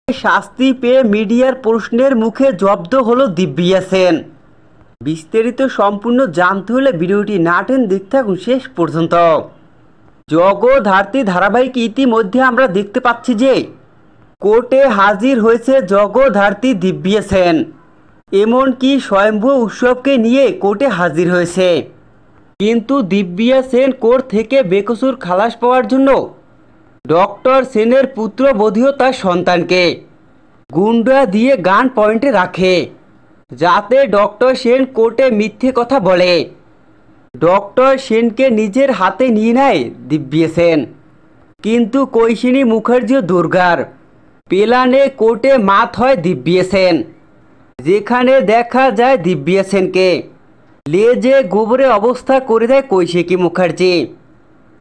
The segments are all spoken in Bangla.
শাস্তি পেয়ে মিডিয়ার প্রশ্নের মুখে জব্দ হলো দিব্যা সেন। বিস্তারিত সম্পূর্ণ জানতে হলে ভিডিওটি না টেনে দেখতে থাকুন শেষ পর্যন্ত। জগদ্ধাত্রী ধারাবাহিক ইতিমধ্যে আমরা দেখতে পাচ্ছি যে কোর্টে হাজির হয়েছে জগদ্ধাত্রী দিব্যা সেন। এমনকি স্বয়ম্ভু উৎসবকে নিয়ে কোর্টে হাজির হয়েছে। কিন্তু দিব্যা সেন কোর্ট থেকে বেকসুর খালাস পাওয়ার জন্য ডক্টর সেনের পুত্রবধূ তার সন্তানকে গুন্ডা দিয়ে গান পয়েন্টে রাখে, যাতে ডক্টর সেন কোর্টে মিথ্যে কথা বলে। ডক্টর সেনকে নিজের হাতে নিয়ে নেয় দিব্যা সেন। কিন্তু কৈশিনী মুখার্জি দুর্গার প্ল্যানে কোর্টে মাত হয় দিব্যা সেন, যেখানে দেখা যায় দিব্যা সেনকে লেজে গোবরে অবস্থা করে দেয় কৈশিকী মুখার্জি।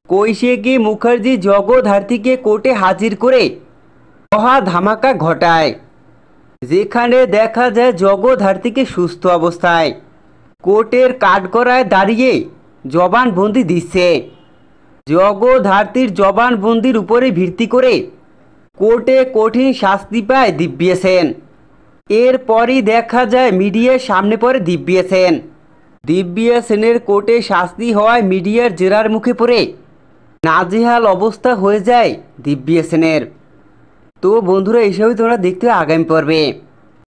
কৈশিকী মুখার্জি জগদ্ধাত্রীকে কোর্টে হাজির করে মহা ধামাকা ঘটায়, যেখানে দেখা যায় জগদ্ধাত্রীকে সুস্থ অবস্থায় কোর্টের কাঠগড়ায় দাঁড়িয়ে জবানবন্দি দিচ্ছে। জগদ্ধাত্রীর জবানবন্দির উপরে ভিত্তি করে কোর্টে কঠিন শাস্তি পায় দিব্যা সেন। এরপরই দেখা যায় মিডিয়ার সামনে পড়ে দিব্যা সেন। দিব্যা সেনের কোর্টে শাস্তি হওয়ায় মিডিয়ার জেরার মুখে পড়ে নাজেহাল অবস্থা হয়ে যায় দিব্যা সেনের। তো বন্ধুরা, এসবই তোমরা দেখতে আগামী পর্বে।